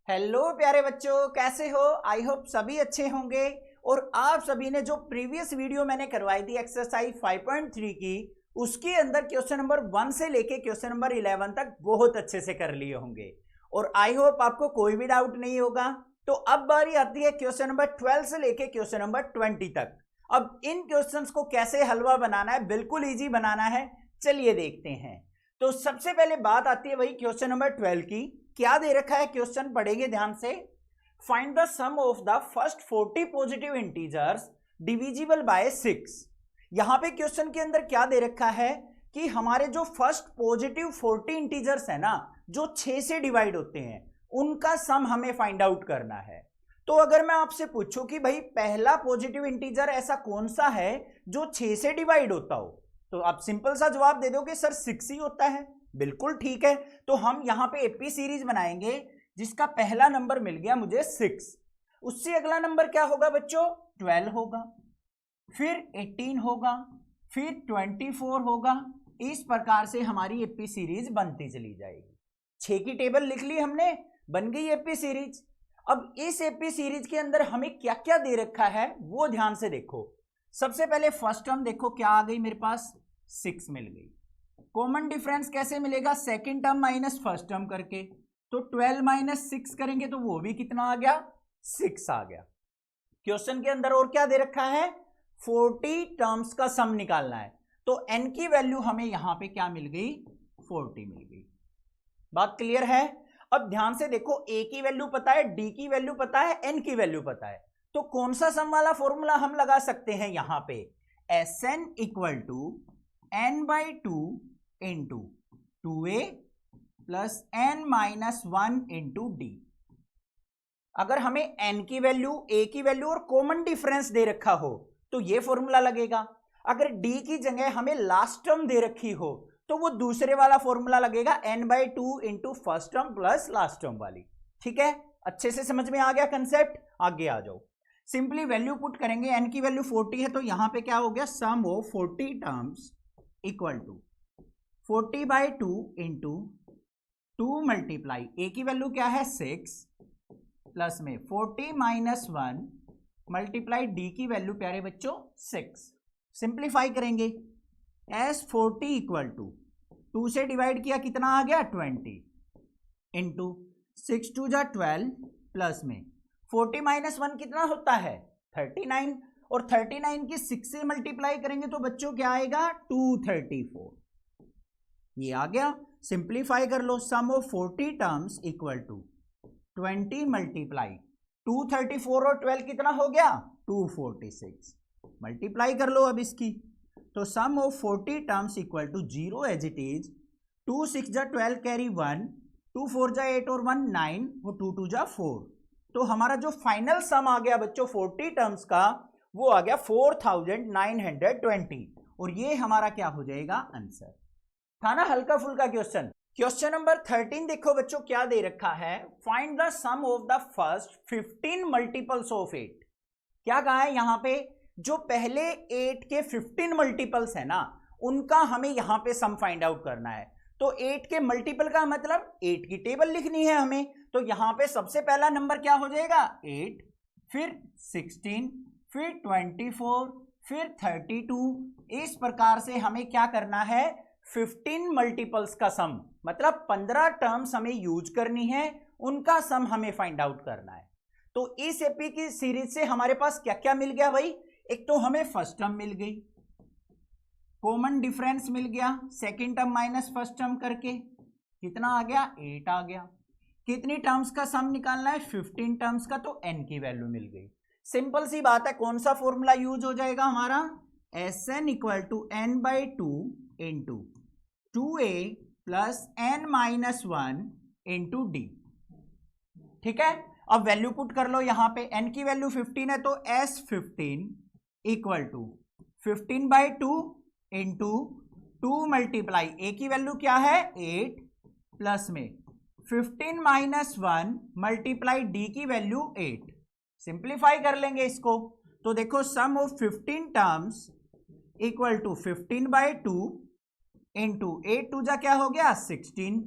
Hello प्यारे बच्चों, कैसे हो? आई होप सभी अच्छे होंगे। और आप सभी ने जो प्रीवियस वीडियो मैंने करवाई थी एक्सरसाइज 5.3 की, उसके अंदर क्वेश्चन नंबर 1 से लेके क्वेश्चन नंबर 11 तक बहुत अच्छे से कर लिए होंगे और आई होप आपको कोई भी डाउट नहीं होगा। तो अब बारी आती है क्वेश्चन नंबर 12 से लेके क्वेश्चन नंबर 20 तक। अब इन क्वेश्चंस को कैसे हलवा बनाना है, बिल्कुल इजी बनाना है, चलिए देखते हैं। तो सबसे पहले बात आती है वही क्वेश्चन नंबर 12 की। क्या दे रखा है क्वेश्चन, पढ़ेंगे ध्यान से। Find the sum of the first 40 positive integers divisible by 6। यहां पे क्वेश्चन के अंदर क्या दे रखा है कि हमारे जो फर्स्ट पॉजिटिव 40 इंटीजर्स है ना, जो 6 से डिवाइड होते हैं, उनका सम हमें फाइंड आउट करना है। तो अगर मैं आपसे पूछूं कि भाई पहला पॉजिटिव इंटीजर ऐसा कौन सा है जो 6 से डिवाइड होता हो, तो आप सिंपल सा जवाब दे दोगे सर 6 ही होता है। बिल्कुल ठीक है। तो हम यहां पे एपी सीरीज बनाएंगे जिसका पहला नंबर मिल गया मुझे 6। उससे अगला नंबर क्या होगा बच्चों? 12 होगा, फिर 18 होगा, फिर 24 होगा। इस प्रकार से हमारी एपी सीरीज बनती चली जाएगी। 6 की टेबल लिख ली हमने, बन गई एपी सीरीज। अब इस एपी सीरीज के अंदर हमें क्या क्या दे रखा है वो ध्यान से देखो। सबसे पहले फर्स्ट टर्म देखो क्या आ गई मेरे पास, 6 मिल गई। कॉमन डिफरेंस कैसे मिलेगा? Second term minus first term करके। तो 12 माइनस 6 करेंगे तो वो भी कितना आ गया? 6 आ गया। क्वेश्चन के अंदर और क्या दे रखा है? 40 टर्म्स का सम निकालना है। तो n की वैल्यू हमें यहां पे क्या मिल गई? 40 मिल गई। बात क्लियर है? अब ध्यान से देखो, a की वैल्यू पता है, d की वैल्यू पता है, n की वैल्यू पता है। तो कौन सा सम वाला फॉर्मूला हम लगा सकते हैं यहां पे? Sn equal to n/2 into 2a plus n-1 into d. अगर हमें n की वैल्यू, a की वैल्यू और कॉमन डिफरेंस दे रखा हो तो ये फॉर्मूला लगेगा। अगर d की जगह हमें लास्ट टर्म दे रखी हो तो वो दूसरे वाला फॉर्मूला लगेगा n/2 into first term plus last term वाली। ठीक है, अच्छे से समझ में आ गया कंसेप्ट? आगे आ जाओ। सिंपली वैल्यू पुट करेंगे, n की वैल्यू 40 है तो यहां पे क्या हो गया? Sum of 40 terms equal to 40/2 into 2 multiply a की वैल्यू क्या है? 6 प्लस में 40 माइनस 1 मल्टीप्लाई डी की वैल्यू प्यारे बच्चों 6। सिंप्लीफाई करेंगे, एस 40 इक्वल टू 2 से डिवाइड किया कितना आ गया? 20 इंटू 6 2 जा 12 प्लस में 40 माइनस 1 कितना होता है? 39। और 39 की 6 से मल्टीप्लाई करेंगे तो बच्चों क्या आएगा? 234। ये आ गया। सिंप्लीफाई कर लो, sum of 40 terms equal to 20 multiply 234 और 12 कितना हो गया? 246। मल्टीप्लाई कर लो अब इसकी, तो sum of 40 terms equal to 0 as it is 2 6 जा 12 कैरी 1, 2 4 जा 8 और 1 9 और 2 2 जा 4। तो हमारा जो फाइनल सम आ गया बच्चों 40 टर्म्स का, वो आ गया 4920। और ये हमारा क्या हो जाएगा? आंसर। था ना हल्का फुल्का क्वेश्चन। क्वेश्चन नंबर 13 देखो बच्चों क्या दे रखा है। Find the sum of the first 15 multiples of 8। क्या कहा है यहां पे? जो पहले 8 के 15 मल्टीपल्स है ना, उनका हमें यहां पे सम फाइंड आउट करना है। तो 8 के मल्टीपल का मतलब 8 की टेबल लिखनी है हमें। तो यहां पे सबसे पहला नंबर क्या हो जाएगा? 8, फिर 16, फिर 24, फिर 32। इस प्रकार से हमें क्या करना है? 15 मल्टीपल्स का सम, मतलब 15 टर्म्स हमें यूज करनी है, उनका सम हमें फाइंड आउट करना है। तो इस एपी की सीरीज से हमारे पास क्या क्या मिल गया भाई? एक तो हमें फर्स्ट टर्म मिल गई, कॉमन डिफरेंस मिल गया, second term minus first term करके कितना आ गया? 8 आ गया। कितनी टर्म्स का सम निकालना है? 15 टर्म्स का, तो n की वैल्यू मिल गई। सिंपल सी बात है, कौन सा फॉर्मूला यूज हो जाएगा हमारा? Sn equal to n/2 into 2a plus n-1 into d. ठीक है, अब वैल्यू पुट कर लो यहां पे। n की वैल्यू 15 है तो S15 equal to 15/2 into 2 multiply a की वैल्यू क्या है? 8 प्लस में 15 माइनस 1 मल्टीप्लाई डी की वैल्यू 8। सिंप्लीफाई कर लेंगे इसको, तो देखो sum of 15 terms equal to 15/2 into 8 2 जा क्या हो गया? 16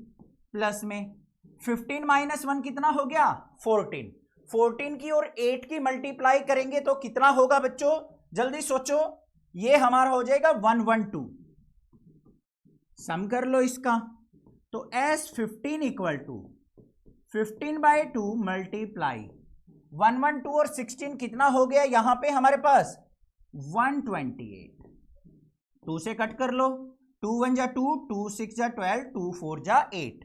प्लस में 15 माइनस 1 कितना हो गया 14। 14 की और 8 की मल्टीप्लाई करेंगे तो कितना होगा बच्चों, जल्दी सोचो। ये हमारा हो जाएगा 112। सम कर लो इसका। तो S15 इक्वल टू 15/2 मल्टीप्लाई 112 और 16 कितना हो गया यहां पे हमारे पास 128। 2 से कट कर लो, 2 1 जा 2, 2 6 जा 12, 2 4 जा 8।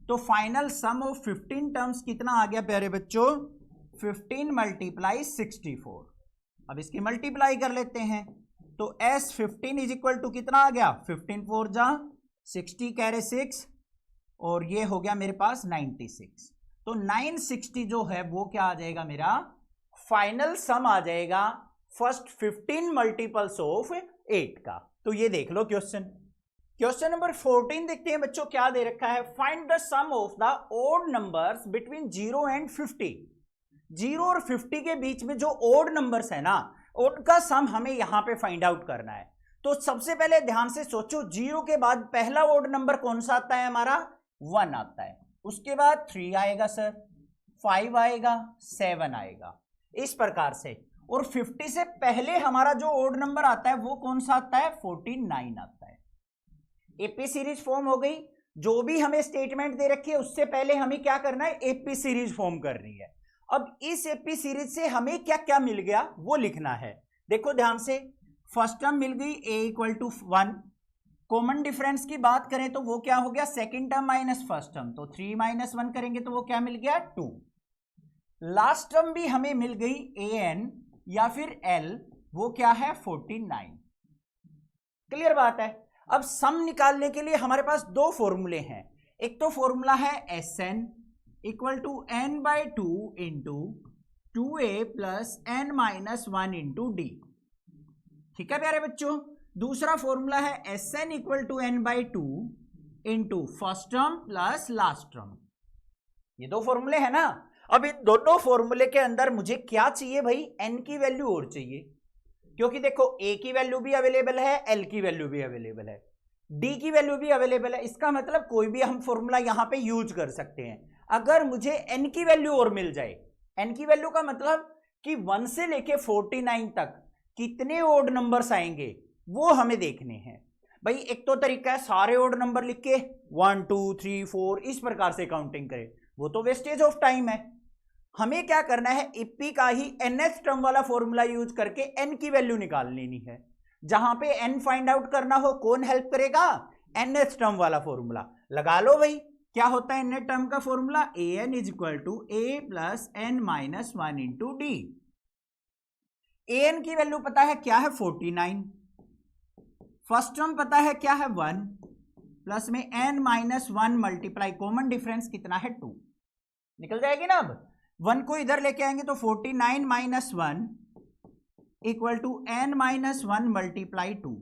तो फाइनल सम ऑफ 15 टर्म्स कितना आ गया प्यारे बच्चों, 15 मल्टीप्लाई 64। अब इसकी मल्टीप्लाई कर लेते हैं। तो S15 इज इक्वल टू कितना आ गया 15 4 जा 60 कैरे 6 और ये हो गया मेरे पास 96। तो 960 जो है वो क्या आ जाएगा, मेरा फाइनल सम आ जाएगा फर्स्ट 15 मल्टीपल्स ऑफ 8 का। तो ये देख लो क्वेश्चन। क्वेश्चन नंबर 14 देखते हैं बच्चों, क्या दे रखा है। Find the sum of the odd numbers between 0 and 50। 0 और 50 के बीच में जो ओड नंबर्स है ना, ओड का सम हमें यहां पे फाइंड आउट करना है। तो सबसे पहले ध्यान से सोचो, 0 के बाद पहला ओड नंबर कौन सा आता है हमारा, 1 आता है। उसके बाद 3 आएगा सर, 5 आएगा, 7 आएगा, इस प्रकार से। और 50 से पहले हमारा जो ओड नंबर आता है वो कौन सा आता है, 49 आता है। एपी सीरीज फॉर्म हो गई। जो भी हमें स्टेटमेंट दे रखी है उससे पहले हमें क्या करना है, एपी सीरीज फॉर्म करनी है। अब इस एपी सीरीज से हमें क्या क्या मिल गया वो लिखना है। देखो ध्यान से, फर्स्ट टर्म मिल गई a equal to 1। Common difference की बात करें तो वो क्या हो गया, second term minus first term, तो 3 माइनस 1 करेंगे तो वो क्या मिल गया 2। लास्ट टर्म भी हमें मिल गई an या फिर l, वो क्या है 49। क्लियर बात है। अब सम निकालने के लिए हमारे पास दो फॉर्मूले हैं। एक तो फॉर्मूला है Sn equal to n/2 into 2a plus n minus 1 into d. ठीक है प्यारे बच्चों। दूसरा फॉर्मूला है Sn equal to n/2 into first term plus last term. ये दो फॉर्मूले हैं ना। अब इन दोनों फॉर्मूले के अंदर मुझे क्या चाहिए भाई, n की वैल्यू और चाहिए, क्योंकि देखो a की वैल्यू भी अवेलेबल है, l की वैल्यू भी अवेलेबल है, d की वैल्यू भी अवेलेबल है। इसका मतलब कोई भी हम फॉर्मूला यहां पे यूज कर सकते हैं। अगर मुझे n की वैल्यू और मिल जाए, n की वैल्यू का मतलब कि 1 से लेके 49 तक कितने ओड नंबर्स आएंगे वो हमें देखने हैं। भाई एक तो तरीका है सारे ओड नंबर लिख के 1 2 3 4 इस प्रकार से काउंटिंग करें, वो तो वेस्टेज ऑफ टाइम है। हमें क्या करना है, इप्पी का ही nth टर्म वाला फॉर्मूला यूज करके n की वैल्यू निकाल लेनी है। जहां पे n फाइंड आउट करना हो कौन हेल्प करेगा, nth टर्म वाला फॉर्मूला लगा लो भाई। क्या होता है nth टर्म का formula, an is equal to a plus n minus 1 into d. an की वैल्यू पता है क्या है 49, फर्स्ट टर्म पता है क्या है 1, प्लस में n minus 1 multiply common difference कितना है 2, निकल जाएगी ना। अब 1 को इधर लेके आएंगे तो 49 minus 1 equal to n minus 1 multiply 2।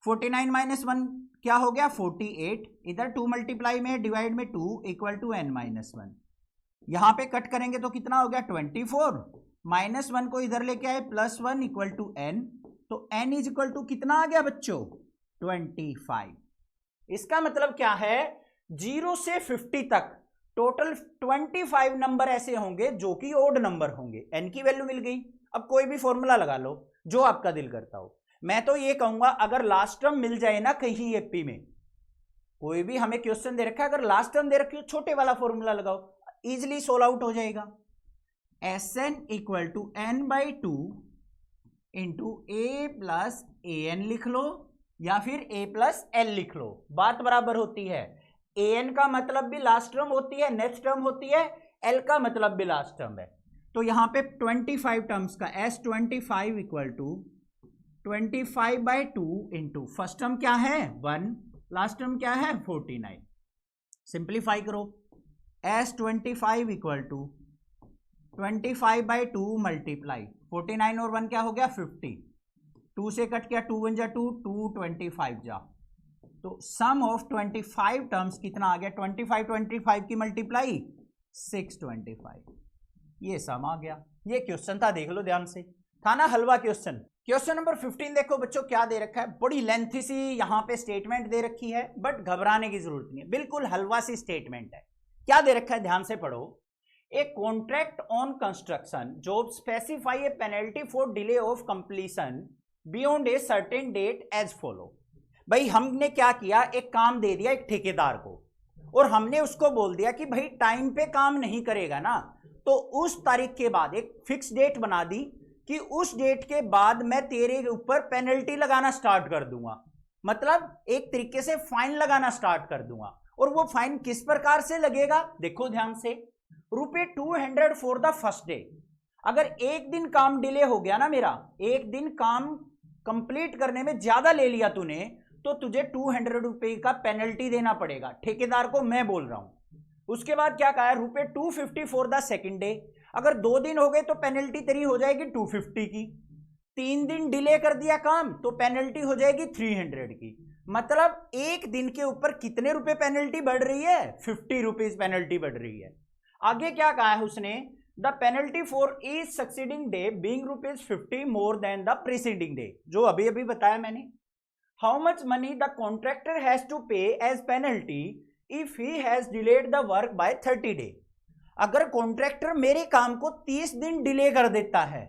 49 minus 1 क्या हो गया 48, इधर 2 मल्टीप्लाई में डिवाइड में 2 इक्वल टू n माइनस 1। यहां पे कट करेंगे तो कितना हो गया 24, माइनस 1 को इधर लेके आए प्लस 1 इक्वल टू n, तो n इज इक्वल टू कितना आ गया बच्चों 25। इसका मतलब क्या है, 0 से 50 तक टोटल 25 नंबर ऐसे होंगे जो कि ओड नंबर होंगे। n की वैल्यू मिल गई। अब कोई भी फॉर्मूला लगा लो जो आपका दिल करता हो। मैं तो ये कहूंगा अगर लास्ट टर्म मिल जाए ना कहीं एपी में, कोई भी हमें क्वेश्चन दे रखा है, अगर लास्ट टर्म दे रखी हो छोटे वाला फॉर्मूला लगाओ, इजिली सोल्व आउट हो जाएगा। Sn equal to n/2 into a plus an लिख लो या फिर a प्लस l लिख लो, बात बराबर होती है। an का मतलब भी लास्ट टर्म होती है, नेक्स्ट टर्म होती है, l का मतलब भी लास्ट टर्म है। तो यहां पे 25 टर्म्स का S25 equal to 25/2 into first term क्या है 1, लास्ट टर्म क्या है 49। सिंप्लीफाई करो, S25 इक्वल टू 25/2 मल्टीप्लाई 49 और 1 क्या हो गया 50, 2 से कट किया 2 1 जा 2, 2 25 जा, तो सम ऑफ 25 टर्म्स कितना आ गया 25 की मल्टीप्लाई 625, ये सम आ गया। ये क्वेश्चन था, देख लो ध्यान से, था ना हलवा क्वेश्चन। क्वेश्चन नंबर 15 देखो बच्चों क्या दे रखा है, बड़ी लेंथी सी यहां पे स्टेटमेंट दे रखी है, बट घबराने की जरूरत नहीं है, बिल्कुल हलवा सी स्टेटमेंट है। क्या दे रखा है, ध्यान से पढ़ो। A contract on construction job specify a penalty for delay of completion beyond a certain date as follow. भाई हमने क्या किया, एक काम दे दिया एक ठेकेदार को, और हमने उसको बोल दिया कि भाई टाइम पे काम नहीं करेगा ना, तो उस तारीख के बाद एक फिक्स डेट बना दी कि उस डेट के बाद मैं तेरे ऊपर पेनल्टी लगाना स्टार्ट कर दूंगा, मतलब एक तरीके से फाइन लगाना स्टार्ट कर दूंगा। और वो फाइन किस प्रकार से लगेगा, देखो ध्यान से, ₹200 फॉर द फर्स्ट डे। अगर एक दिन काम डिले हो गया ना मेरा, एक दिन काम कंप्लीट करने में ज्यादा ले लिया तूने, तो तुझे ₹200 का पेनल्टी देना पड़ेगा, ठेकेदार को मैं बोल रहा हूं। उसके बाद क्या कहा है, ₹250 फॉर द सेकेंड डे। अगर 2 दिन हो गए तो पेनल्टी तेरी हो जाएगी 250 की। 3 दिन डिले कर दिया काम तो पेनल्टी हो जाएगी 300 की। मतलब एक दिन के ऊपर कितने रुपए पेनल्टी बढ़ रही है, ₹50 पेनल्टी बढ़ रही है। आगे क्या कहा है उसने, the penalty for each succeeding day being ₹50 more than the preceding day, जो अभी अभी बताया मैंने। How much money the contractor has to pay as penalty if he has delayed the work by 30 day. अगर कॉन्ट्रैक्टर मेरे काम को 30 दिन डिले कर देता है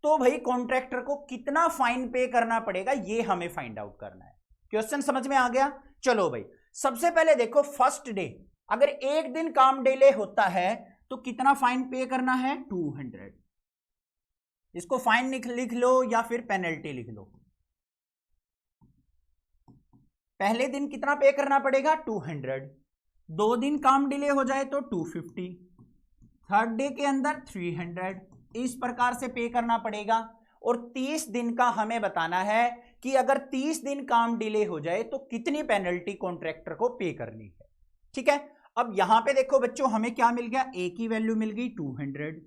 तो भाई कॉन्ट्रैक्टर को कितना फाइन पे करना पड़ेगा, ये हमें फाइंड आउट करना है। क्वेश्चन समझ में आ गया। चलो भाई, सबसे पहले देखो फर्स्ट डे, अगर एक दिन काम डिले होता है तो कितना फाइन पे करना है, 200। इसको फाइन लिख लो या फिर पेनल्टी लिख लो। पहले दिन कितना पे करना पड़ेगा, 200। 2 दिन काम डिले हो जाए तो 250। थर्ड डे के अंदर 300। इस प्रकार से पे करना पड़ेगा। और 30 दिन का हमें बताना है कि अगर 30 दिन काम डिले हो जाए तो कितनी पेनल्टी कॉन्ट्रैक्टर को पे करनी है। ठीक है, अब यहां पे देखो बच्चों, हमें क्या मिल गया, ए की वैल्यू मिल गई 200।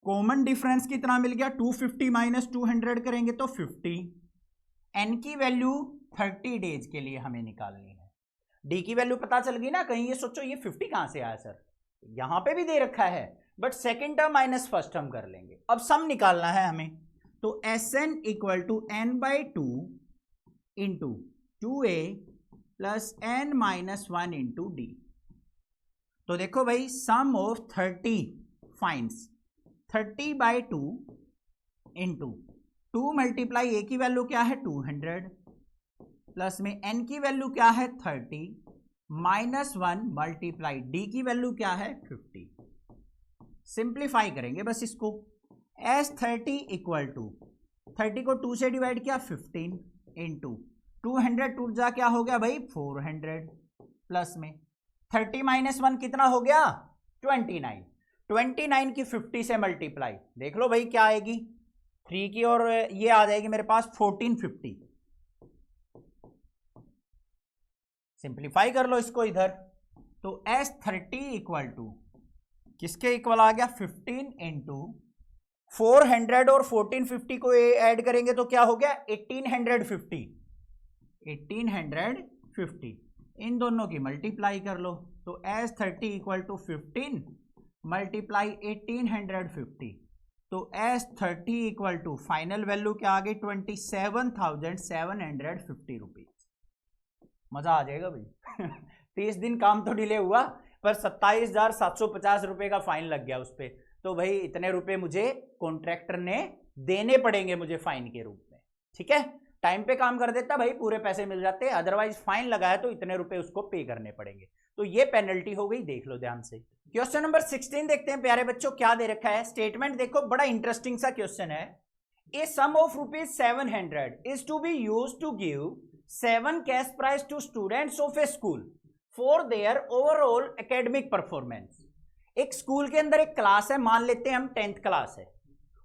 कॉमन डिफरेंस कितना मिल गया, 250 माइनस 200 करेंगे तो 50। एन की वैल्यू 30 डेज के लिए हमें निकालनी है। डी की वैल्यू पता चल गई ना, कहीं ये सोचो ये 50 कहां से आया सर, यहां पे भी दे रखा है, but second term minus first term कर लेंगे। अब सम निकालना है हमें, तो Sn equal to n/2 into 2a plus n-1 into d. तो देखो भाई, sum of 30 fines 30/2 into 2 multiply a की वैल्यू क्या है 200 प्लस में n की वैल्यू क्या है 30 -1 मल्टीप्लाई डी की वैल्यू क्या है 50। सिंप्लीफाई करेंगे बस इसको। S30 इक्वल टू 30 को 2 से डिवाइड किया 15 इंटू 200 टूट जा क्या हो गया भाई 400 प्लस में 30 -1 कितना हो गया 29। 29 की 50 से मल्टीप्लाई, देख लो भाई क्या आएगी 3 की, और ये आ जाएगी मेरे पास 1450। सिंप्लीफाई कर लो इसको इधर, तो S30 इक्वल टू किसके इक्वल आ गया 15 इंटू 400 और 1450 को ऐड करेंगे तो क्या हो गया 1850। 1850 इन दोनों की मल्टीप्लाई कर लो, तो S30 इक्वल टू 15 मल्टीप्लाई 1850, तो S30 equal to final value क्या आ गई 27,750 रुपीज। मजा आ जाएगा भाई 30 दिन काम तो डिले हुआ पर 27,750 रुपए का फाइन लग गया उस पर, तो भाई इतने रुपए मुझे कॉन्ट्रैक्टर ने देने पड़ेंगे मुझे फाइन के रूप में। ठीक है, टाइम पे काम कर देता भाई पूरे पैसे मिल जाते, अदरवाइज फाइन लगाया तो इतने रुपए उसको पे करने पड़ेंगे, तो ये पेनल्टी हो गई। देख लो ध्यान से। क्वेश्चन नंबर 16 देखते हैं प्यारे बच्चों, क्या दे रखा है। स्टेटमेंट देखो, बड़ा इंटरेस्टिंग सा क्वेश्चन है। A sum of ₹700 is to be used to give 7 cash prize to students of a school for their overall academic performance. एक स्कूल के अंदर एक क्लास है, मान लेते हैं हम 10th क्लास है,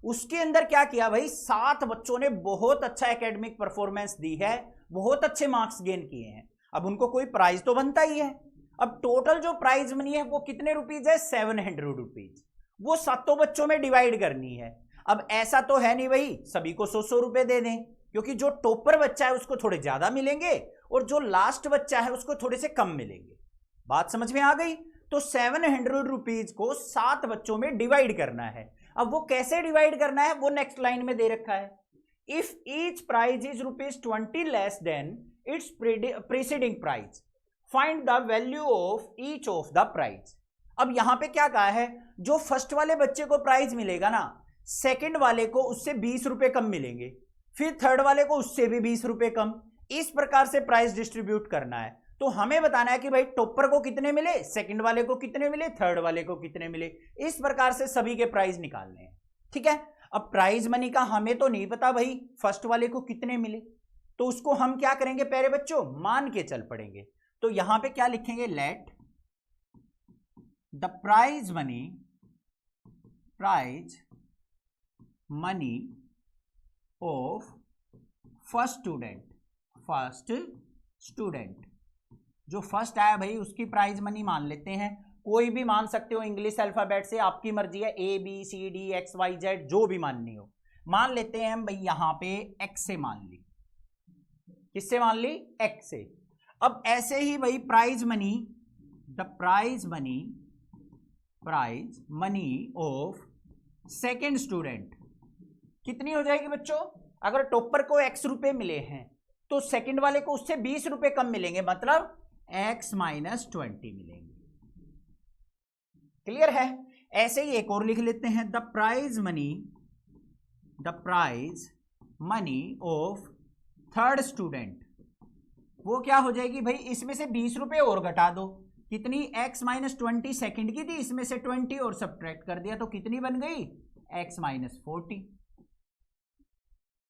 उसके अंदर क्या किया भाई 7 बच्चों ने बहुत अच्छा एकेडमिक परफॉर्मेंस दी है, बहुत अच्छे मार्क्स गेन किए हैं। अब उनको कोई प्राइज तो बनता ही है। अब टोटल जो प्राइज मनी है वो कितने रुपीज है 700 रुपीज, वो 7 बच्चों में डिवाइड करनी है। अब ऐसा तो है नहीं भाई सभी को 100 रुपए दे दें, क्योंकि जो टॉपर बच्चा है उसको थोड़े ज्यादा मिलेंगे और जो लास्ट बच्चा है उसको थोड़े से कम मिलेंगे। बात समझ में आ गई। तो 700 रुपीज को 7 बच्चों में डिवाइड करना है। अब वो कैसे डिवाइड करना है वो नेक्स्ट लाइन में दे रखा है। If each prize is ₹20 less than its preceding prize find the value of each of the prize. अब यहां पे क्या कहा है, जो फर्स्ट वाले बच्चे को प्राइज मिलेगा ना, सेकंड वाले को उससे 20 रुपए कम मिलेंगे, फिर थर्ड वाले को उससे भी 20 रुपए कम। इस प्रकार से प्राइस डिस्ट्रीब्यूट करना है। तो हमें बताना है कि भाई टॉपर को कितने मिले, सेकंड वाले को कितने मिले, थर्ड वाले को कितने मिले। इस प्रकार से सभी के प्राइस निकालने हैं। ठीक है, अब प्राइज मनी का हमें तो नहीं पता भाई फर्स्ट वाले को कितने मिले, तो उसको हम क्या करेंगे प्यारे बच्चों, मान के चल पड़ेंगे। तो यहां पे क्या लिखेंगे, let the prize money of first student, जो फर्स्ट आया भाई उसकी प्राइज मनी मान लेते हैं। कोई भी मान सकते हो इंग्लिश अल्फाबेट से, आपकी मर्जी है, A B C D X Y Z जो भी माननी हो। मान लेते हैं हम भाई यहां पे X से मान ली। किससे मान ली, X से। अब ऐसे ही भाई prize money of second student कितनी हो जाएगी बच्चों, अगर टॉपर को X रुपए मिले हैं तो सेकंड वाले को उससे 20 रुपए कम मिलेंगे, मतलब X - 20 मिलेंगे। क्लियर है। ऐसे ही एक और लिख लेते हैं, the prize money of third student, वो क्या हो जाएगी भाई, इसमें से 20 रुपए और घटा दो, कितनी, X - 20 सेकंड की थी, इसमें से 20 और सब्ट्रैक्ट कर दिया तो कितनी बन गई, X - 40।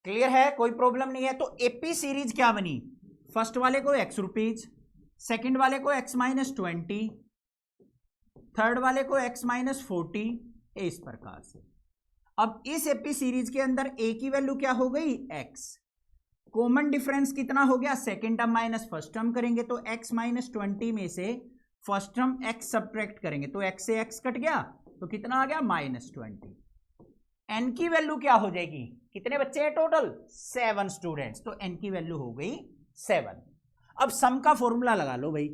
क्लियर है, कोई प्रॉब्लम नहीं है। तो एपी सीरीज क्या बनी, फर्स्ट वाले को X रुपीज, सेकंड वाले को X - 20, थर्ड वाले को X - 40, इस प्रकार से। अब इस एपी सीरीज के अंदर A की वैल्यू क्या हो गई, X। कॉमन डिफरेंस कितना हो गया, second term minus first term करेंगे तो X - 20 में से फर्स्ट टर्म X सब्ट्रैक्ट करेंगे तो X से X कट गया तो कितना आ गया, -20। N की वैल्यू क्या हो जाएगी, कितने बच्चे हैं टोटल, 7 स्टूडेंट्स, तो N की वैल्यू हो गई 7। अब सम का फॉर्मूला लगा लो भाई,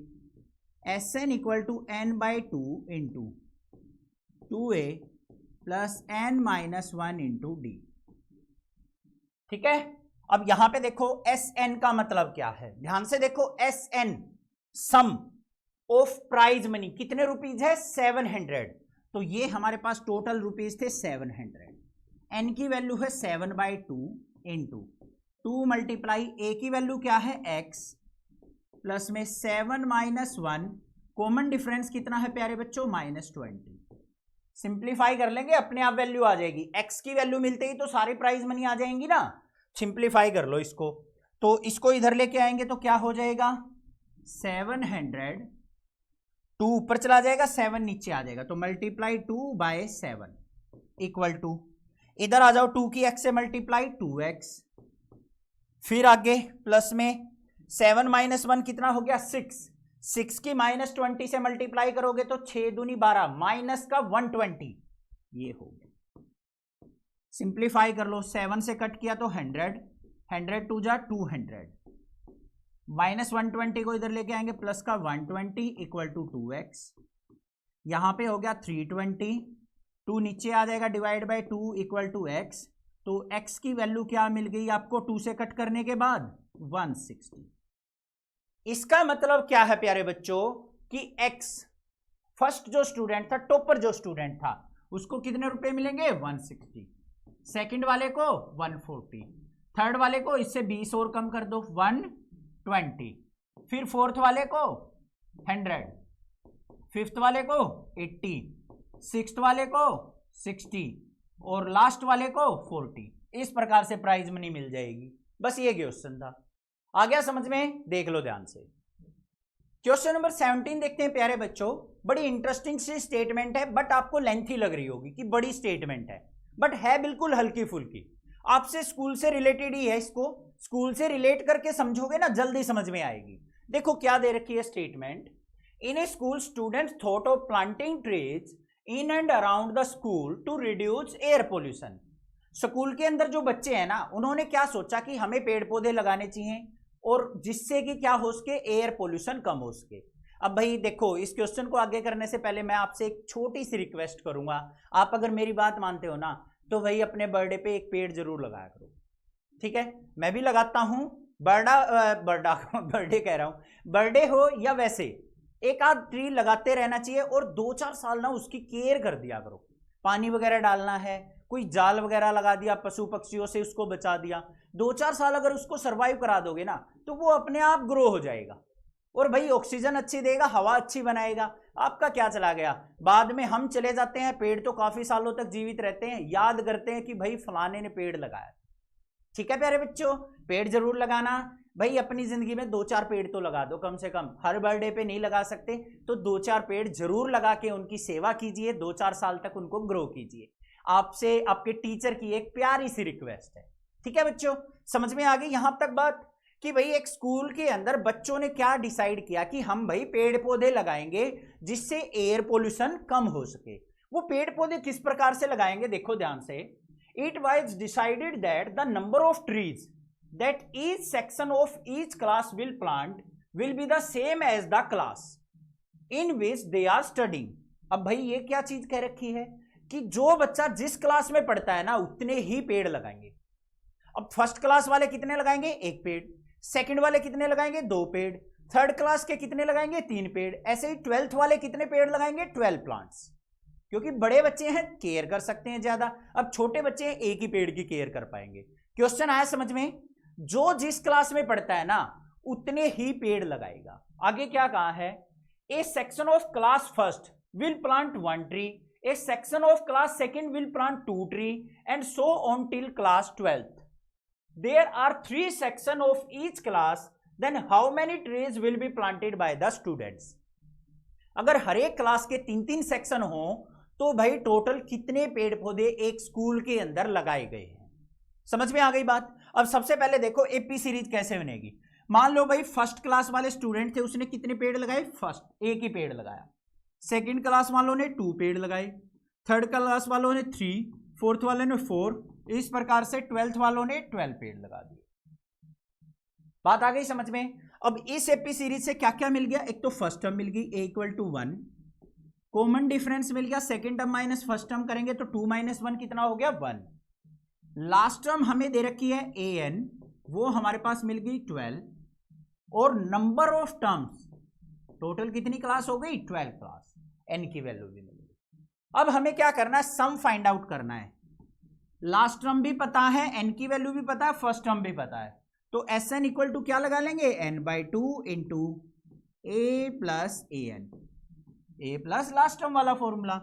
Sn = n/2 into 2a plus n - 1 into d। ठीक है, अब यहां पे देखो Sn का मतलब क्या है, ध्यान से देखो, Sn sum of prize money कितने रुपीज है, 700, तो ये हमारे पास टोटल रुपीज थे 700। N की वैल्यू है 7/2 इंटू 2 मल्टीप्लाई A की वैल्यू क्या है, X प्लस में 7 - 1, कॉमन डिफरेंस कितना है प्यारे बच्चों, -20। सिंप्लीफाई कर लेंगे, अपने आप वैल्यू आ जाएगी। X की वैल्यू मिलते ही तो सारी प्राइज मनी आ जाएंगी ना, सिंप्लीफाई कर लो इसको। तो इसको इधर लेके आएंगे तो क्या हो जाएगा, 700, 2 ऊपर चला जाएगा, 7 नीचे आ जाएगा, तो मल्टीप्लाई 2/7 इक्वल टू, इधर आ जाओ, 2 की X से मल्टीप्लाई 2X, फिर आगे प्लस में 7 - 1 कितना हो गया, 6 की -20 से मल्टीप्लाई करोगे तो 6 दूनी 12, माइनस का 120, ये हो गया। सिंप्लीफाई कर लो, 7 से कट किया तो 100 2 जा 200, -120 को इधर लेके आएंगे, प्लस का 120 इक्वल टू 2X, यहां पे हो गया 320, 2 नीचे आ जाएगा, divide by 2 equal to X, तो X की वैल्यू क्या मिल गई आपको, 2 से कट करने के बाद 160। इसका मतलब क्या है प्यारे बच्चों कि X फर्स्ट जो स्टूडेंट था, टॉपर जो स्टूडेंट था, उसको कितने रुपए मिलेंगे, 160, सेकंड वाले को 140, थर्ड वाले को इससे 20 और कम कर दो 120, फिर फोर्थ वाले को 100, फिफ्थ वाले को 80, सिक्स्थ वाले को 60 और लास्ट वाले को 40। इस प्रकार से प्राइज मनी मिल जाएगी। बस ये क्वेश्चन था, आ गया समझ में, देख लो ध्यान से। क्वेश्चन नंबर 17 देखते हैं प्यारे बच्चों। बड़ी इंटरेस्टिंग सी स्टेटमेंट है, बट आपको लेंथी लग रही होगी कि बड़ी स्टेटमेंट है, बट है बिल्कुल हल्की फुल्की। आपसे स्कूल से रिलेटेड ही है, इसको स्कूल से रिलेट करके समझोगे ना जल्दी समझ में आएगी। देखो क्या दे रखी है statement, in a school students thought of planting trees in and around the school to reduce air pollution. School के अंदर जो बच्चे हैं ना, उन्होंने क्या सोचा कि हमें पेड़ पौधे लगाने चाहिए और जिससे कि क्या हो सके, एयर पोल्यूशन कम हो सके। अब भाई देखो, इस क्वेश्चन को आगे करने से पहले मैं आपसे एक छोटी सी रिक्वेस्ट करूंगा, आप अगर मेरी बात मानते हो ना तो भाई अपने बर्थडे पे एक पेड़ जरूर लगाया करो, ठीक है। मैं भी लगाता हूं बर्थडे कह रहा हूं, बर्थडे हो या वैसे एक आध ट्री लगाते रहना चाहिए और 2-4 साल ना उसकी केयर कर दिया करो। पानी वगैरह डालना है, कोई जाल वगैरह लगा दिया, पशु पक्षियों से उसको बचा दिया, 2-4 साल अगर उसको सरवाइव करा दोगे ना तो वो अपने आप ग्रो हो जाएगा और भाई ऑक्सीजन अच्छी देगा, हवा अच्छी बनाएगा। आपका क्या चला गया, बाद में हम चले जाते हैं, पेड़ तो काफी सालों तक जीवित रहते हैं, याद करते हैं कि भाई फलाने ने पेड़ लगाया। ठीक है प्यारे बच्चों, पेड़ जरूर लगाना भाई, अपनी जिंदगी में 2-4 पेड़ तो लगा दो कम से कम। हर बर्थडे पे नहीं लगा सकते तो 2-4 पेड़ जरूर लगा के उनकी सेवा कीजिए, 2-4 साल तक उनको ग्रो कीजिए। आपसे आपके टीचर की एक प्यारी सी रिक्वेस्ट है। ठीक है बच्चों, समझ में आ गई यहां तक बात कि भाई एक स्कूल के अंदर बच्चों ने क्या डिसाइड किया कि हम भाई पेड़ पौधे लगाएंगे जिससे एयर पोल्यूशन कम हो सके। वो पेड़ पौधे किस प्रकार से लगाएंगे, देखो ध्यान से। It was decided that the number of trees that each section of each class will plant will be the same as the class in which they are studying। अब भाई ये क्या चीज कह रखी है कि जो बच्चा जिस क्लास में पढ़ता है ना उतने ही पेड़ लगाएंगे। अब फर्स्ट क्लास वाले कितने लगाएंगे, 1 पेड़, सेकंड वाले कितने लगाएंगे, 2 पेड़, थर्ड क्लास के कितने लगाएंगे, 3 पेड़, ऐसे ही 12th वाले कितने पेड़ लगाएंगे, 12 प्लांट्स। क्योंकि बड़े बच्चे हैं केयर कर सकते हैं ज्यादा, अब छोटे बच्चे हैं एक ही पेड़ की केयर कर पाएंगे। क्वेश्चन आया समझ में, जो जिस क्लास में पढ़ता है ना उतने ही पेड़ लगाएगा। आगे क्या कहा है, a section of class first will plant 1 tree, a section of class second will plant 2 tree and so on till class 12th। There are 3 section of each class, then how many trees will be planted by the students. अगर हर एक class के 3-3 section हो तो भाई total कितने पेड़ पौधे एक स्कूल के अंदर लगाए गए हैं। समझ में आ गई बात। अब सबसे पहले देखो एपी सीरीज कैसे बनेगी। मान लो भाई फर्स्ट क्लास वाले स्टूडेंट थे, उसने कितने पेड़ लगाए, फर्स्ट 1 ही पेड़ लगाया, सेकंड क्लास वालों ने 2 पेड़ लगाए, थर्ड क्लास वालों ने 3, फोर्थ वाले ने 4, इस प्रकार से 12th वालों ने 12 पेड़ लगा दिए। बात आ गई समझ में। अब इस एपी सीरीज से क्या क्या मिल गया, एक तो फर्स्ट टर्म मिल गई a = 1, कॉमन डिफरेंस मिल गया, second term minus first term करेंगे तो 2 - 1 कितना हो गया, 1। लास्ट टर्म हमें दे रखी है an, वो हमारे पास मिल गई 12, और नंबर ऑफ टर्म्स टोटल कितनी क्लास हो गई, 12 क्लास, n की वैल्यू भी मिल गई। अब हमें क्या करना है, सम फाइंड आउट करना है। लास्ट टर्म भी पता है, n की वैल्यू भी पता है, फर्स्ट टर्म भी पता है, तो Sn = क्या लगा लेंगे, n/2 into a plus an, a plus last term वाला फॉर्मूला।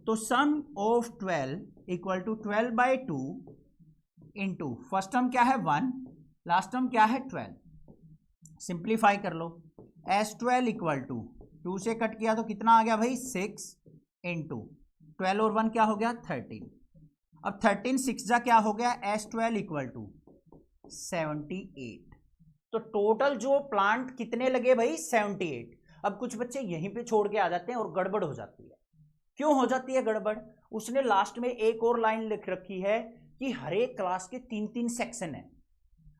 तो sum of 12 = 12/2 into first term क्या है 1, लास्ट टर्म क्या है 12। सिंप्लीफाई कर लो, S12 = 2 से कट किया तो कितना आ गया भाई 6 इंटू 12 और 1 क्या हो गया 13। अब 13 6 जा क्या हो गया, S12 = 78। तो टोटल जो प्लांट कितने लगे भाई 78। अब कुछ बच्चे यहीं पे छोड़ के आ जाते हैं और गड़बड़ हो जाती है। क्यों हो जाती है गड़बड़, उसने लास्ट में एक और लाइन लिख रखी है कि हर एक क्लास के 3-3 सेक्शन है।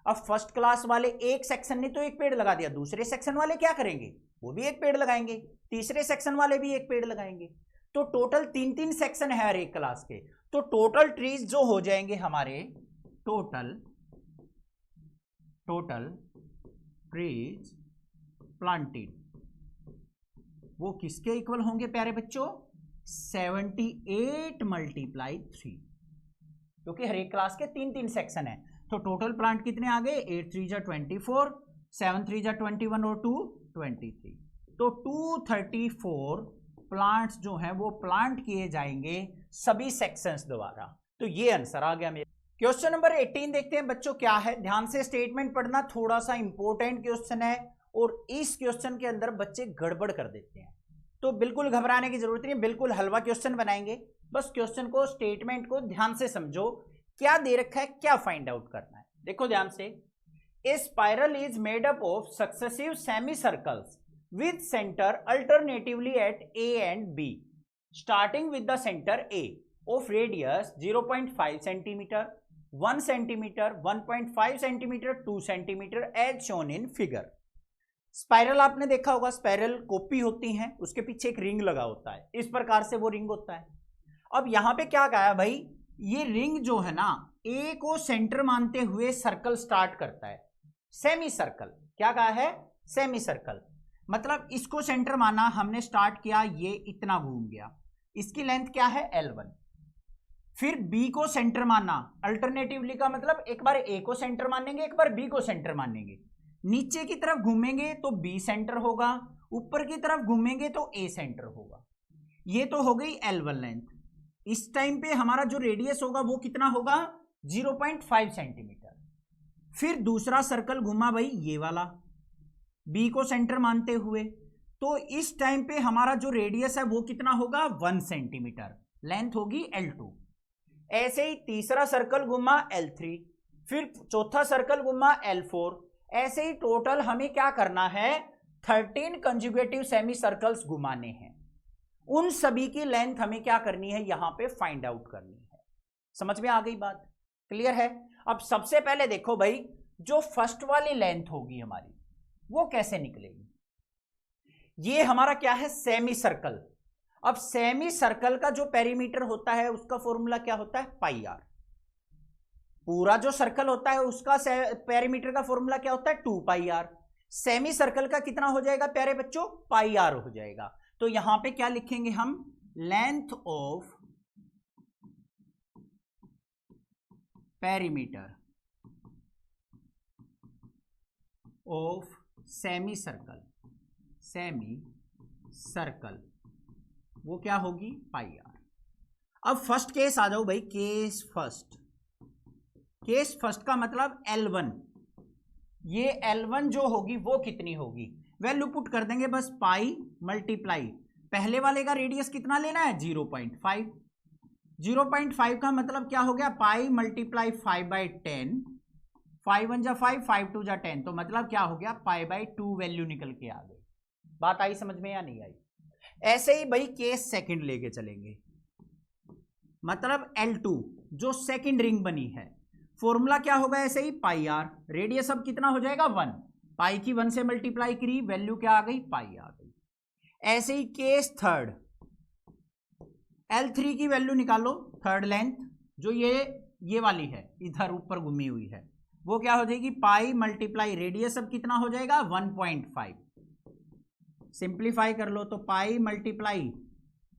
अब फर्स्ट क्लास वाले एक सेक्शन ने तो 1 पेड़ लगा दिया, दूसरे सेक्शन वाले क्या करेंगे, वो भी 1 पेड़ लगाएंगे, तीसरे सेक्शन वाले भी 1 पेड़ लगाएंगे। तो टोटल 3-3 सेक्शन है हर एक क्लास के, तो टोटल ट्रीज जो हो जाएंगे हमारे, टोटल ट्रीज प्लांटेड, वो किसके इक्वल होंगे प्यारे बच्चों, 78 × 3, क्योंकि हर एक क्लास के 3-3 सेक्शन है। तो टोटल प्लांट कितने आ गए, 8 3 जा 24, 7 3 जा 21 और 2 23। तो 234 प्लांट्स जो हैं वो प्लांट किए जाएंगे सभी सेक्शंस द्वारा। तो ये आंसर आ गया मेरा। क्वेश्चन नंबर 18 देखते हैं बच्चों क्या है। ध्यान से स्टेटमेंट पढ़ना, थोड़ा सा इंपॉर्टेंट क्वेश्चन है और इस क्वेश्चन के अंदर बच्चे गड़बड़ कर देते हैं, तो बिल्कुल घबराने की जरूरत नहीं, बिल्कुल हलवा क्वेश्चन बनाएंगे। बस क्वेश्चन को, स्टेटमेंट को ध्यान से समझो, क्या दे रखा है, क्या फाइंड आउट करना है। देखो ध्यान से, a spiral is made up of successive semi circles with centre alternatively at a and b, starting with the centre a of radius 0.5 centimetre, 1 centimetre, 1.5 centimetre, 2 centimetre as shown in figure. Spiral आपने देखा होगा, spiral copy होती हैं, उसके पीछे एक ring लगा होता है, इस प्रकार से वो रिंग होता है। अब यहां पे क्या कहा है भाई, ये रिंग जो है ना, ए को सेंटर मानते हुए सर्कल स्टार्ट करता है, सेमी सर्कल। क्या कहा है? Semi circle. मतलब इसको सेंटर माना, हमने स्टार्ट किया, ये इतना घूम गया, इसकी लेंथ क्या है? L1। फिर B को सेंटर माना, अल्टरनेटिवली का मतलब एक बार A को सेंटर मानेंगे, एक बार B को सेंटर मानेंगे। नीचे की तरफ घूमेंगे तो B सेंटर होगा, ऊपर की तरफ घूमेंगे तो A सेंटर होगा। ये तो हो गई L1 लेंथ। इस टाइम पे हमारा जो रेडियस होगा वो कितना होगा? 0.5 सेंटीमीटर। फिर दूसरा सर्कल घुमा भाई, ये वाला, बी को सेंटर मानते हुए, तो इस टाइम पे हमारा जो रेडियस है वो कितना होगा? 1 सेंटीमीटर, लेंथ होगी L2। ऐसे ही तीसरा सर्कल घुमा L3, फिर चौथा सर्कल घुमा L4। ऐसे ही टोटल हमें क्या करना है? 13 कंजुगेटिव सेमी सर्कल्स घुमाने हैं। उन सभी की लेंथ हमें क्या करनी है? यहां पे फाइंड आउट करनी है। समझ में आ गई बात? क्लियर है? अब सबसे पहले देखो भाई, जो फर्स्ट वाली लेंथ होगी हमारी वो कैसे निकलेगी? ये हमारा क्या है? Semi circle. अब सेमी सर्कल का जो पेरीमीटर होता है उसका फॉर्मूला क्या होता है? पाई आर। पूरा जो सर्कल होता है उसका पेरीमीटर का फॉर्मूला क्या होता है? 2 पाई आर। सेमी सर्कल का कितना हो जाएगा प्यारे बच्चों? पाई आर हो जाएगा। तो यहां पे क्या लिखेंगे हम? Length of perimeter of semi circle, semi circle वो क्या होगी? पाई आर। अब फर्स्ट केस आ जाओ भाई, केस फर्स्ट। केस फर्स्ट का मतलब L1। ये L1 जो होगी वो कितनी होगी? वैल्यू पुट कर देंगे बस, पाई मल्टीप्लाई, पहले वाले का रेडियस कितना लेना है? 0.5। 0.5 का मतलब क्या हो गया? पाई मल्टीप्लाई 5/10, 5 1 जा 5, 5 2 जा 10, तो मतलब क्या हो गया? π/2 वैल्यू निकल के आ गई। बात आई समझ में या नहीं आई? ऐसे ही भाई केस सेकंड लेके चलेंगे, मतलब L2 जो सेकंड रिंग बनी है, फॉर्मूला क्या होगा? ऐसे ही पाई आर। रेडियस अब कितना हो जाएगा? 1। पाई की 1 से मल्टीप्लाई करी, वैल्यू क्या आ गई? पाई आ गई। ऐसे ही केस थर्ड, L3 की वैल्यू निकालो, थर्ड लेंथ जो ये वाली है, इधर ऊपर घूमी हुई है, वो क्या हो जाएगी? पाई मल्टीप्लाई रेडियस अब कितना हो जाएगा? 1.5। सिंप्लीफाई कर लो तो पाई मल्टीप्लाई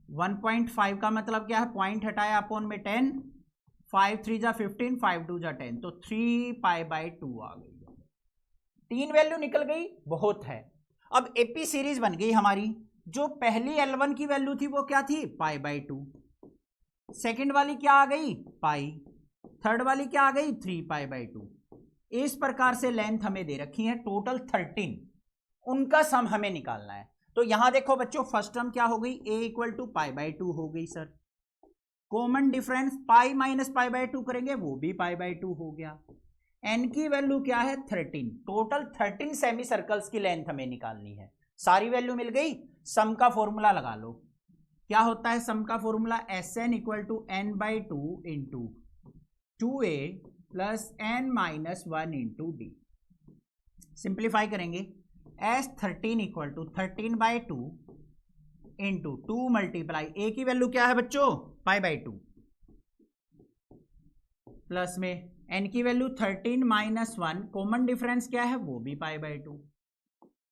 1.5 का मतलब क्या है? पॉइंट हटाया अपॉन में 10, 5 3 जा 15, 5 2 जा 10, तो 3π/2 आ गई। 3 वैल्यू निकल गई, बहुत है। अब एपी सीरीज बन गई हमारी। जो पहली L1 की वैल्यू थी वो क्या थी? π/2। सेकंड वाली क्या आ गई? पाई। थर्ड वाली क्या आ गई? 3π/2। इस प्रकार से लेंथ हमें दे रखी है टोटल 13, उनका सम हमें निकालना है। तो यहां देखो बच्चों, फर्स्ट टर्म क्या हो गई? a = π/2 हो गई sir. Common difference pi minus π/2 करेंगे, वो भी π/2 हो गया। n की वैल्यू क्या है? 13। टोटल 13 सेमी सर्कल्स की लेंथ हमें निकालनी है। सारी वैल्यू मिल गई। सम का फॉर्मूला लगा लो। क्या होता है सम का formula? Sn = n/2 × 2a + n-1 × d। Simplify करेंगे, S13 = 13/2 × 2 मल्टीप्लाई, a की वैल्यू क्या है बच्चों? π/2, प्लस में n की वैल्यू 13 - 1, कॉमन डिफरेंस क्या है? वो भी π/2।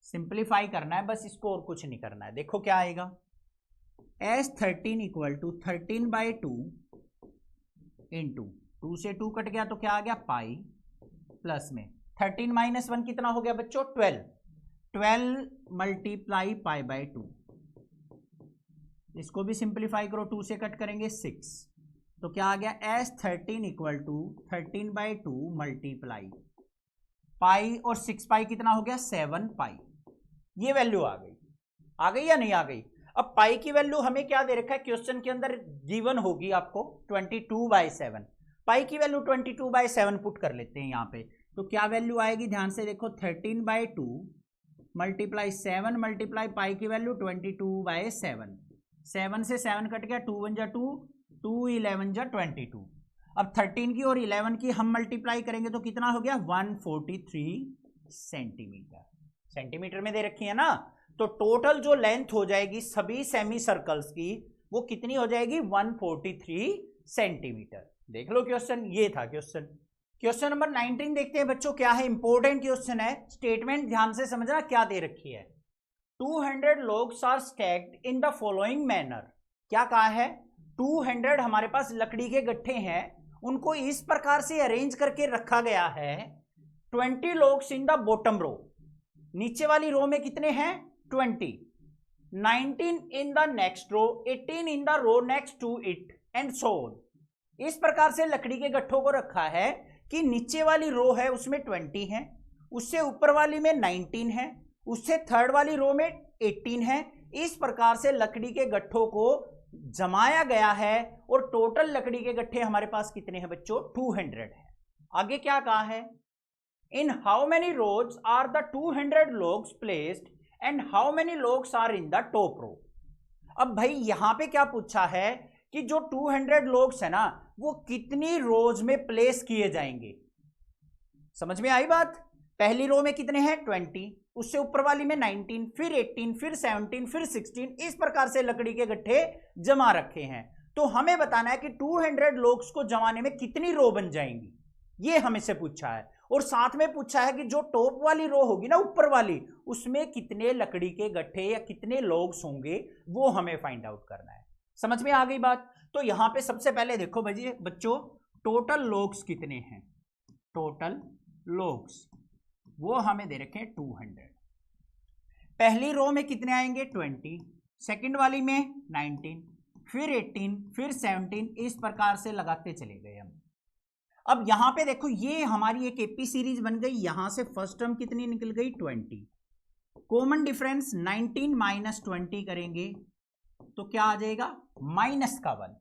सिंप्लीफाई करना है बस, इसको और कुछ नहीं करना है। देखो क्या आएगा? S13 = 13/2 × 2 से 2 कट गया तो क्या आ गया? पाई, प्लस में 13 - 1 कितना हो गया बच्चों? 12। 12 मल्टीप्लाई π/2, इसको भी सिंप्लीफाई करो, 2 से कट करेंगे 6, तो क्या आ गया? S13 = 13/2 मल्टीप्लाई पाई, और 6 पाई कितना हो गया? 7 पाई। ये वैल्यू आ गई। आ गई या नहीं आ गई? अब पाई की वैल्यू हमें क्या दे रखा है? क्वेश्चन के अंदर गिवन होगी आपको 22/7। पाई की वैल्यू 22/7 पुट कर लेते हैं यहाँ पे, तो क्या वैल्यू आएगी? ध्यान से देखो, 13/2 मल्टीप्लाई 7 मल्टीप्लाई पाई की वैल्यू 22/7। 7 से 7 कट गया, 2 1 जा 2, 2 11 जा 22। अब 13 की और 11 की हम मल्टीप्लाई करेंगे तो कितना हो गया? 143 सेंटीमीटर। सेंटीमीटर में दे रखी है ना, तो टोटल जो लेंथ हो जाएगी सभी सेमी सर्कल्स की वो कितनी हो जाएगी? 143 सेंटीमीटर। देख लो क्वेश्चन, ये था क्वेश्चन। क्वेश्चन नंबर 19 देखते हैं बच्चों, क्या है, इंपॉर्टेंट क्वेश्चन है, स्टेटमेंट ध्यान से समझना क्या दे रखी है। 200 logs are stacked in the following manner. क्या कहा है, 200 हमारे पास लकड़ी के गट्ठे हैं, उनको इस प्रकार से अरेंज करके रखा गया है। 20 logs in the bottom row, नीचे वाली रो में कितने हैं 20, 19 in the next row, 18 in the row next to it and so on. इस प्रकार से लकड़ी के गट्ठों को रखा है कि नीचे वाली रो है उसमें 20 है, उससे ऊपर वाली में 19 है, उससे थर्ड वाली रो में 18 है। इस प्रकार से लकड़ी के गट्ठों को जमाया गया है और टोटल लकड़ी के गट्ठे हमारे पास कितने हैं बच्चों 200 है। आगे क्या कहा है, in how many rows are the 200 logs placed and how many logs are in the top row. अब भाई यहां पे क्या पूछा है कि जो 200 logs है ना वो कितनी रोज में प्लेस किए जाएंगे। समझ में आई बात, पहली रो में कितने हैं 20, उससे ऊपर वाली में 19, फिर 18, फिर 17, फिर 16, इस प्रकार से लकड़ी के गट्ठे जमा रखे हैं। तो हमें बताना है कि 200 logs को जमाने में कितनी रो बन जाएंगी, ये हमें से पूछा है। और साथ में पूछा है कि जो टॉप वाली रो होगी ना ऊपर वाली, उसमें कितने लकड़ी के गट्ठे या कितने logs होंगे वो हमें फाइंड आउट करना है। समझ में आ गई बात। तो यहां पे सबसे पहले देखो भाई बच्चों, टोटल logs कितने हैं, टोटल logs वो हमें दे रखे हैं 200। पहली रो में कितने आएंगे 20, सेकंड वाली में 19, फिर 18, फिर 17, इस प्रकार से लगाते चले गए हम। अब यहां पे देखो ये हमारी एक एपी सीरीज बन गई, यहां से फर्स्ट टर्म कितनी निकल गई 20, कॉमन डिफरेंस 19 माइनस 20 करेंगे तो क्या आ जाएगा माइनस का 1।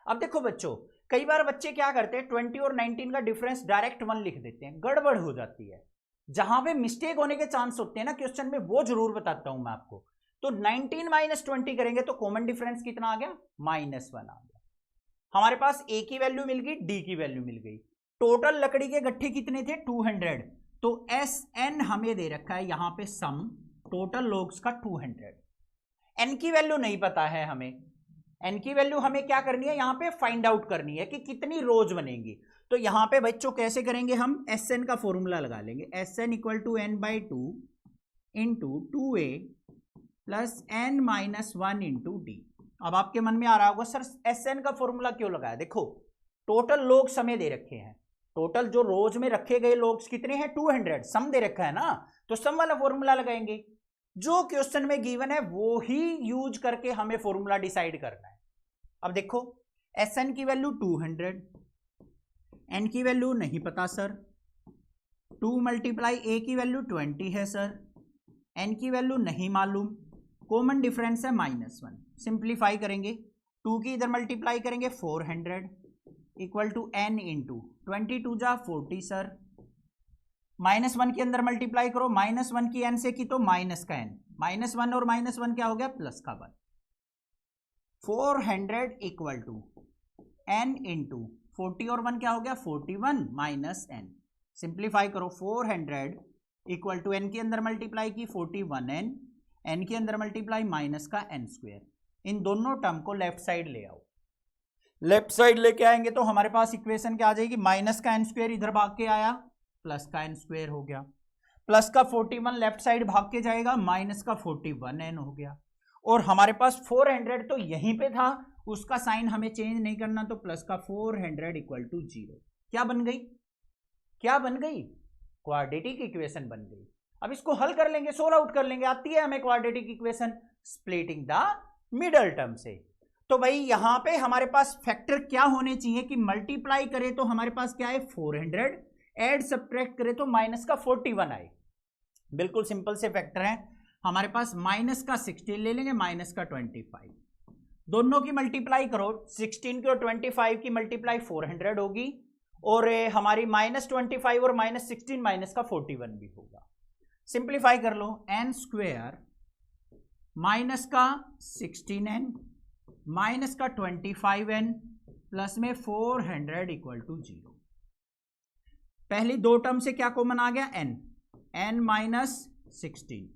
अब देखो बच्चों, कई बार बच्चे क्या करते हैं 20 और 19 का डिफरेंस डायरेक्ट 1 लिख देते हैं, गड़बड़ हो जाती है। जहां पे मिस्टेक होने के चांस होते हैं ना क्वेश्चन में, वो जरूर बताता हूं मैं आपको। तो 19 माइनस 20 करेंगे तो कॉमन डिफरेंस कितना आ गया -1 आ गया। हमारे पास ए की वैल्यू मिल गई, डी की वैल्यू मिल गई। टोटल लकड़ी के गट्ठे कितने थे 200, तो एस एन हमें दे रखा है यहां पे सम टोटल लोग्स का 200। एन की वैल्यू नहीं पता है हमें, एन की वैल्यू हमें क्या करनी है यहां पे फाइंड आउट करनी है कि कितनी रोज बनेंगी। तो यहां पे बच्चों कैसे करेंगे हम, एस एन का फॉर्मूला लगा लेंगे, S n equal to n by 2 into 2a plus n minus 1 into d. अब आपके मन में आ रहा होगा सर एस एन का फॉर्मूला क्यों लगाया, देखो टोटल लोग समय दे रखे हैं, टोटल जो रोज में रखे गए लोग कितने हैं 200, सम दे रखा है ना, तो सम वाला फॉर्मूला लगाएंगे। जो क्वेश्चन में गिवन है वो ही यूज करके हमें फॉर्मूला डिसाइड करना है। अब देखो एस एन की वैल्यू 200, एन की वैल्यू नहीं पता सर, 2 मल्टीप्लाई ए की वैल्यू 20 है सर, एन की वैल्यू नहीं मालूम, कॉमन डिफरेंस है -1। सिंप्लीफाई करेंगे, 2 की इधर मल्टीप्लाई करेंगे 400 इक्वल टू एन इंटू 22 जा 40 सर, -1 के अंदर मल्टीप्लाई करो, -1 की एन से की तो माइनस का एन, -1 और -1 क्या हो गया प्लस का 1, 400 इक्वल टू एन इंटू 40 और 1 क्या हो गया 41 माइनस एन। सिंप्लीफाई करो, 400 इक्वल टू एन के अंदर मल्टीप्लाई की 41 एन के अंदर मल्टीप्लाई माइनस का एन स्क्वायर। इन दोनों टर्म को लेफ्ट साइड ले आओ, लेफ्ट साइड लेके आएंगे तो हमारे पास इक्वेशन क्या आ जाएगी, माइनस का एन स्क्वायर इधर भाग के आया, प्लस का एन स्क्वायर हो गया, प्लस का 41 लेफ्ट साइड भाग के जाएगा, माइनस का 41 एन हो गया। और हमारे पास 400 तो यहीं पे था, उसका साइन हमें चेंज नहीं करना, तो प्लस का 400 इक्वल टू 0 क्या बन गई, क्या बन गई, क्वाड्रेटिक इक्वेशन बन गई। अब इसको हल कर लेंगे, सोल्व आउट कर लेंगे, आती है हमें quadratic equation splitting the middle term से। तो भाई यहां पे हमारे पास फैक्टर क्या होने चाहिए कि मल्टीप्लाई करें तो हमारे पास क्या है 400, एड सब्ट्रैक्ट करें तो माइनस का 41 आए। बिल्कुल सिंपल से फैक्टर है हमारे पास, माइनस का 16 ले लेंगे, माइनस का 25, दोनों की मल्टीप्लाई करो, 16 की और 25 की मल्टीप्लाई 400 होगी, और हमारी -25 और -16 माइनस का 41 भी होगा। सिंप्लीफाई कर लो, एन स्क्वायर माइनस का 16n माइनस का 25n प्लस में 400 इक्वल टू 0। पहली दो टर्म से क्या कॉमन आ गया n माइनस 16,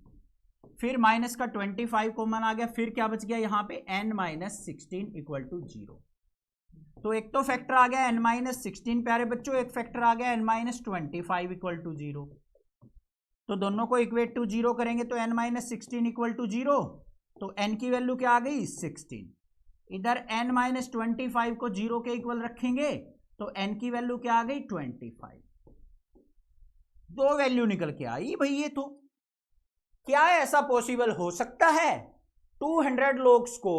फिर माइनस का 25 कॉमन आ गया, फिर क्या बच गया यहाँ पे n माइनस 16 इक्वल टू 0। तो एक तो फैक्टर आ गया n-16 प्यारे बच्चों, एक फैक्टर आ गया n-25 इक्वल टू 0। तो दोनों को इक्वेट टू 0 करेंगे तो n-16 इक्वल टू 0, तो n की वैल्यू क्या आ गई 16। इधर n-25 को 0 के इक्वल रखेंगे तो n की वैल्यू क्या आ गई 25। दो वैल्यू निकल के आई भाई। ये तो क्या ऐसा पॉसिबल हो सकता है 200 लोग्स को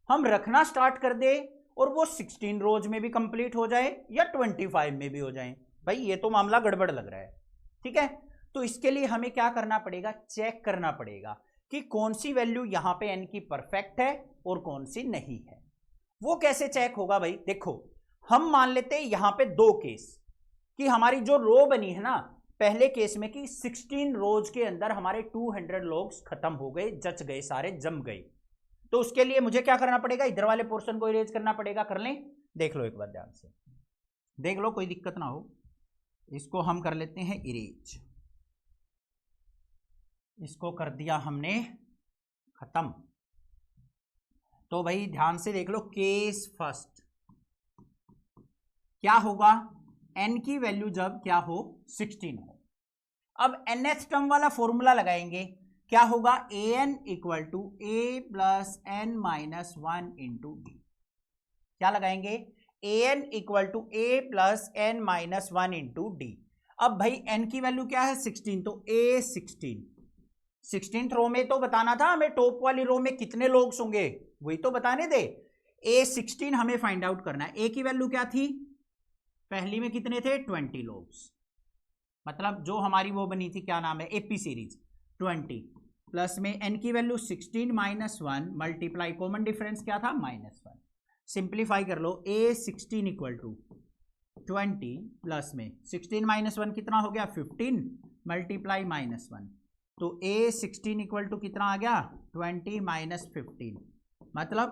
हम रखना स्टार्ट कर दे और वो 16 रोज में भी कंप्लीट हो जाए या 25 में भी हो जाए? भाई ये तो मामला गड़बड़ लग रहा है। ठीक है, तो इसके लिए हमें क्या करना पड़ेगा, चेक करना पड़ेगा कि कौन सी वैल्यू यहां पे n की परफेक्ट है और कौन सी नहीं है। वो कैसे चेक होगा भाई? देखो हम मान लेते हैं यहां पे दो केस कि हमारी जो रो बनी है ना, पहले केस में कि 16 रोज के अंदर हमारे 200 लोग खत्म हो गए, जच गए, सारे जम गए। तो उसके लिए मुझे क्या करना पड़ेगा, इधर वाले पोर्शन को इरेज करना पड़ेगा। कर लें, देख लो एक बार ध्यान से, देख लो कोई दिक्कत ना हो। इसको हम कर लेते हैं इरेज, इसको कर दिया हमने खत्म। तो भाई ध्यान से देख लो, केस फर्स्ट क्या होगा, n की वैल्यू जब क्या हो 16 हो। अब nth टर्म वाला फॉर्मूला लगाएंगे, क्या होगा an equal to a plus n minus 1 into d. क्या लगाएंगे, an equal to a plus n minus 1 into d. अब भाई n की वैल्यू क्या है 16, तो a 16th रो में तो बताना था हमें टॉप वाली रो में कितने लोग होंगे, वही तो बताने दे। a 16 हमें फाइंड आउट करना है। a की वैल्यू क्या थी, पहली में कितने थे 20 लोग, मतलब जो हमारी वो बनी थी क्या नाम है एपी सीरीज 20, प्लस में n की value 16 minus 1 multiply common difference क्या था -1। सिंप्लीफाई कर लो, a 16 इक्वल टू 20 प्लस में 16 माइनस 1 कितना हो गया 15 मल्टीप्लाई -1, तो a 16 इक्वल टू कितना आ गया 20 माइनस 15 मतलब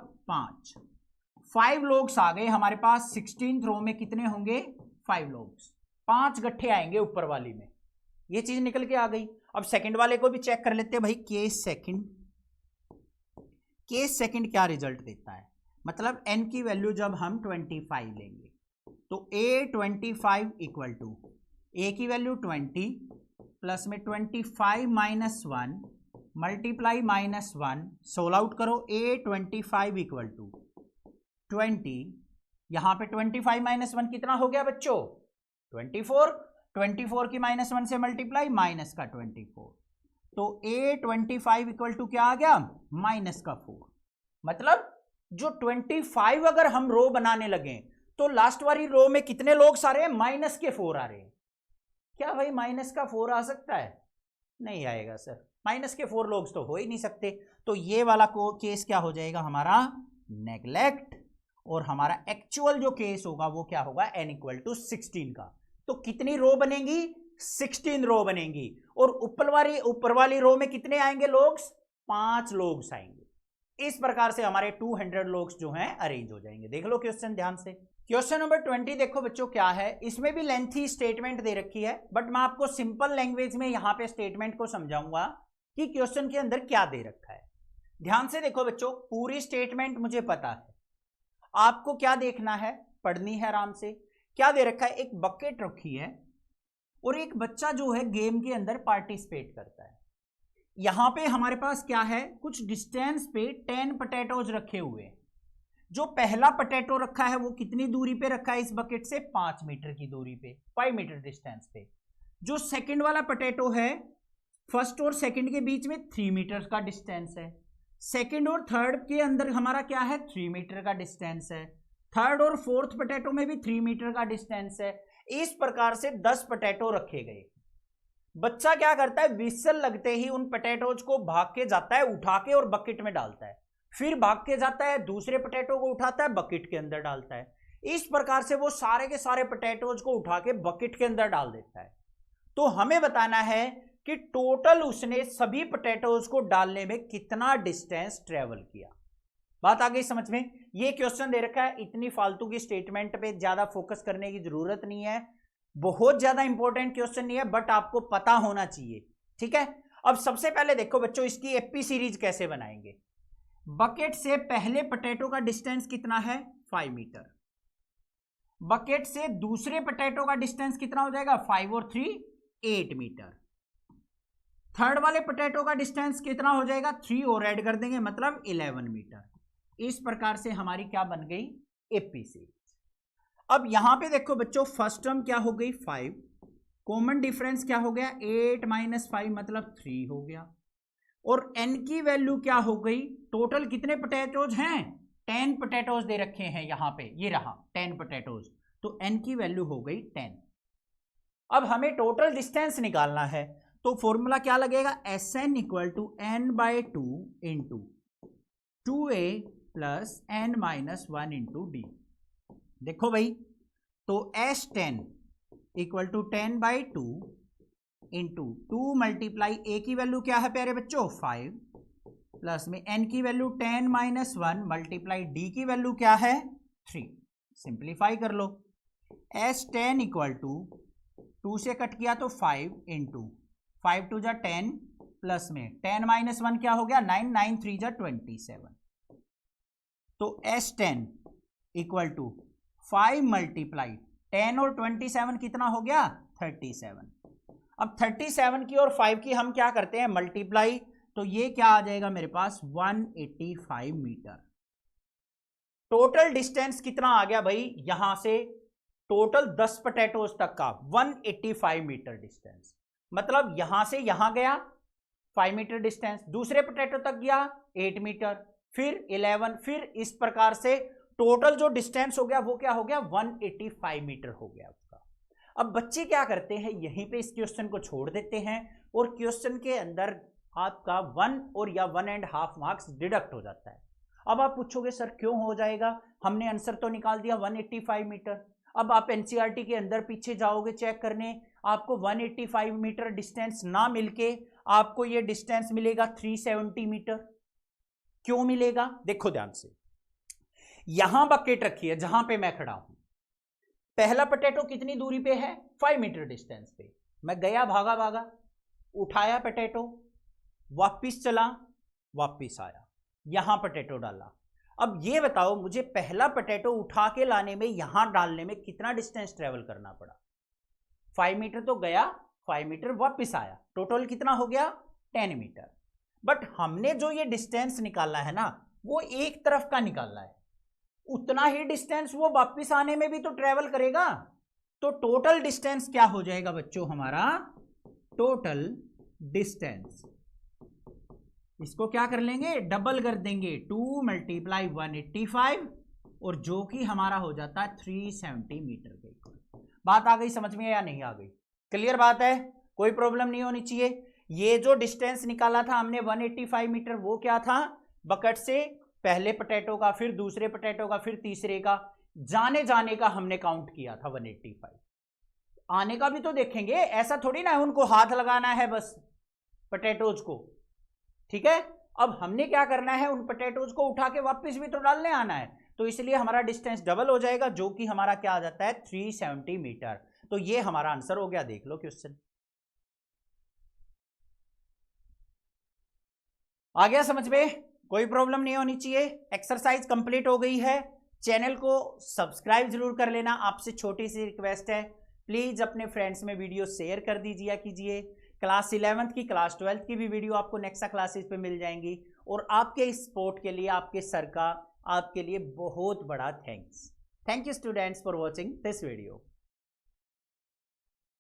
5 लोग्स आ गए हमारे पास। 16th रो में कितने होंगे 5 लोग्स, 5 गट्ठे आएंगे ऊपर वाली में, ये चीज निकल के आ गई। अब सेकंड वाले को भी चेक कर लेते हैं भाई, केस सेकंड क्या रिजल्ट देता है, मतलब n की वैल्यू जब हम 25 लेंगे तो a 25 इक्वल टू a की वैल्यू 20 प्लस में 25 माइनस 1 मल्टीप्लाई -1, सोल आउट करो, a 25 इक्वल टू 20, यहां पे 25 माइनस 1 कितना हो गया बच्चों 24 की -1 से मल्टीप्लाई माइनस का 24, तो a 25 इक्वल टू क्या आ गया -4। मतलब जो 25 अगर हम रो बनाने लगे तो लास्ट वाली रो में कितने लोग आ रहे हैं -4 आ रहे हैं। क्या भाई -4 आ सकता है, नहीं आएगा सर, -4 लोग तो हो ही नहीं सकते। तो ये वाला केस क्या हो जाएगा हमारा नेग्लेक्ट, और हमारा एक्चुअल जो केस होगा वो क्या होगा n इक्वल टू 16 का। तो कितनी रो बनेगी 16 रो बनेगी, और ऊपर वाली रो में कितने आएंगे लोग 5 लोग आएंगे। इस प्रकार से हमारे 200 लोग जो हैं अरेंज हो जाएंगे। देख लो क्वेश्चन ध्यान से। क्वेश्चन नंबर 20 देखो बच्चों क्या है, इसमें भी लेंथी स्टेटमेंट दे रखी है, बट मैं आपको सिंपल लैंग्वेज में यहां पे स्टेटमेंट को समझाऊंगा कि क्वेश्चन के अंदर क्या दे रखा है। ध्यान से देखो बच्चों, पूरी स्टेटमेंट मुझे पता है, आपको क्या देखना है, पढ़नी है आराम से। क्या दे रखा है, एक बकेट रखी है और एक बच्चा जो है गेम के अंदर पार्टिसिपेट करता है। यहां पे हमारे पास क्या है, कुछ डिस्टेंस पे 10 पोटैटोज रखे हुए हैं। जो पहला पोटैटो रखा है वो कितनी दूरी पे रखा है इस बकेट से 5 मीटर की दूरी पे, 5 मीटर डिस्टेंस पे। जो सेकंड वाला पोटैटो है फर्स्ट और सेकंड के बीच में 3 मीटर का डिस्टेंस है। सेकंड और थर्ड के अंदर हमारा क्या है 3 मीटर का डिस्टेंस है। थर्ड और फोर्थ पोटैटो में भी 3 मीटर का डिस्टेंस है। इस प्रकार से 10 पोटैटो रखे गए। बच्चा क्या करता है, विसल लगते ही उन पोटैटोज को भाग के जाता है, उठा के और बकेट में डालता है, फिर भाग के जाता है दूसरे पोटैटो को उठाता है बकेट के अंदर डालता है। इस प्रकार से वो सारे के सारे पोटैटोज को उठा के बकेट के अंदर डाल देता है। तो हमें बताना है कि टोटल उसने सभी पोटैटोज को डालने में कितना डिस्टेंस ट्रेवल किया। बात आ गई समझ में। ये क्वेश्चन दे रखा है, इतनी फालतू की स्टेटमेंट पे ज्यादा फोकस करने की जरूरत नहीं है, बहुत ज्यादा इंपॉर्टेंट क्वेश्चन नहीं है, बट आपको पता होना चाहिए। ठीक है, अब सबसे पहले देखो बच्चों इसकी एपी सीरीज कैसे बनाएंगे। बकेट से पहले पोटैटो का डिस्टेंस कितना है 5 मीटर, बकेट से दूसरे पोटैटो का डिस्टेंस कितना हो जाएगा, 5 और 3 8 मीटर। थर्ड वाले पोटैटो का डिस्टेंस कितना हो जाएगा, 3 और ऐड कर देंगे मतलब 11 मीटर। इस प्रकार से हमारी क्या बन गई, एपी सीरीज। अब यहां पे देखो बच्चों, फर्स्ट टर्म क्या हो गई 5, कॉमन डिफरेंस क्या हो गया 8 - 5 मतलब 3 हो गया, और n की वैल्यू क्या हो गई, टोटल कितने पोटैटोज हैं, 10 पोटैटोज दे रखे हैं यहां पे, ये रहा 10 पोटैटोज, तो n की वैल्यू हो गई 10। अब हमें टोटल डिस्टेंस निकालना है, तो फॉर्मूला क्या लगेगा, Sn = n/2 × 2a + n - 1 × d। देखो भाई, तो S10 = 10/2 × 2 × a की वैल्यू क्या है प्यारे बच्चों 5, प्लस में n की वैल्यू 10 - 1 × d की वैल्यू क्या है 3। सिंप्लीफाई कर लो, S10 = 2 से कट किया तो 5 × 5 2 = 10, प्लस में 10 - 1 क्या हो गया 9, 9 3 = 27। तो S10 = 5 × 10 और 27 कितना हो गया 37। अब 37 की और 5 की हम क्या करते हैं मल्टीप्लाई, तो ये क्या आ जाएगा मेरे पास 185 मीटर। टोटल डिस्टेंस कितना आ गया भाई, यहां से टोटल 10 पोटैटोज तक का 185 मीटर डिस्टेंस, मतलब यहां से यहां गया 5 मीटर डिस्टेंस, दूसरे पोटैटो तक गया 8 मीटर, फिर 11, फिर इस प्रकार से टोटल जो डिस्टेंस हो गया वो क्या हो गया 185 मीटर हो गया उसका। अब बच्चे क्या करते हैं, यहीं पे इस क्वेश्चन को छोड़ देते हैं और क्वेश्चन के अंदर आपका 1 और या 1.5 मार्क्स डिडक्ट हो जाता है। अब आप पूछोगे सर क्यों हो जाएगा, हमने आंसर तो निकाल दिया 185 मीटर। अब आप एनसीईआरटी के अंदर पीछे जाओगे चेक करने, आपको 185 मीटर डिस्टेंस ना मिलके आपको ये डिस्टेंस मिलेगा 370 मीटर। क्यों मिलेगा, देखो ध्यान से, यहां बकेट रखी है जहां पे मैं खड़ा हूं, पहला पोटैटो कितनी दूरी पे है 5 मीटर डिस्टेंस पे, मैं गया भागा भागा, उठाया पोटैटो, वापिस चला, वापिस आया, यहां पोटैटो डाला। अब ये बताओ मुझे पहला पोटैटो उठा के लाने में यहां डालने में कितना डिस्टेंस ट्रेवल करना पड़ा, 5 मीटर तो गया, 5 मीटर वापिस आया, टोटल कितना हो गया 10 मीटर। बट हमने जो ये डिस्टेंस निकाला है ना वो एक तरफ का निकालना है, उतना ही डिस्टेंस वो वापिस आने में भी तो ट्रेवल करेगा। तो टोटल डिस्टेंस क्या हो जाएगा बच्चों हमारा, टोटल डिस्टेंस, इसको क्या कर लेंगे डबल कर देंगे 2 × 185, और जो कि हमारा हो जाता है 370 मीटर के। बात आ गई समझ में या नहीं आ गई, क्लियर बात है, कोई प्रॉब्लम नहीं होनी चाहिए। ये जो डिस्टेंस निकाला था हमने 185 मीटर, वो क्या था, बकेट से पहले पोटैटो का, फिर दूसरे पोटैटो का, फिर तीसरे का, जाने जाने का हमने काउंट किया था 185। आने का भी तो देखेंगे, ऐसा थोड़ी ना है उनको हाथ लगाना है बस पोटैटोज को, ठीक है। अब हमने क्या करना है, उन पोटैटोज को उठा के वापस भी तो डालने आना है, तो इसलिए हमारा डिस्टेंस डबल हो जाएगा, जो कि हमारा क्या आ जाता है 370 मीटर। तो ये हमारा आंसर हो गया, देख लो क्वेश्चन आ गया समझ में, कोई प्रॉब्लम नहीं होनी चाहिए। एक्सरसाइज कंप्लीट हो गई है, चैनल को सब्सक्राइब जरूर कर लेना, आपसे छोटी सी रिक्वेस्ट है, प्लीज अपने फ्रेंड्स में वीडियो शेयर कर दीजिए कीजिए। क्लास 11th की, क्लास 12th की भी वीडियो आपको नेक्स्ट क्लासेस पे मिल जाएंगी। और आपके इस सपोर्ट के लिए आपके सर का आपके लिए बहुत बड़ा thanks. Thank you students for watching this video.